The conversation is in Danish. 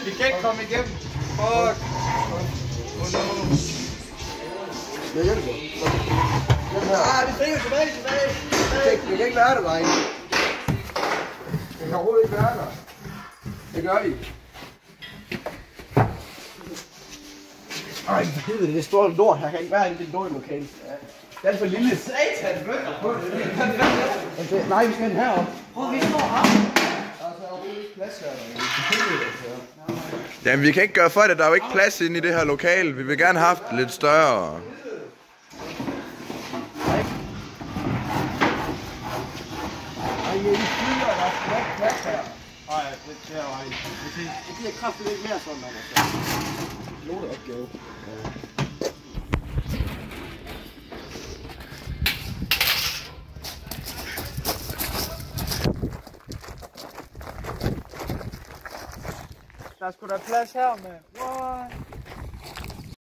Vi kan ikke komme igennem. Fuck. Oh no. Jeg hjælper. Vi springer tilbage. Vi kan ikke være der, drenge. Vi kan overhovedet ikke være der. Det gør vi. Ej, for helvede, det er stort lort. Jeg kan ikke være i det lort lokale. Det er for lille satan bønder på det. Nej, vi skal den herop. Prøv, vi står her. Jamen, vi kan ikke gøre for det. Der er jo ikke plads inde i det her lokale. Vi vil gerne have haft lidt større. Det bliver kraftigt lidt mere sådan, man lortet opgave. Der er sgu da plads her, mand. What?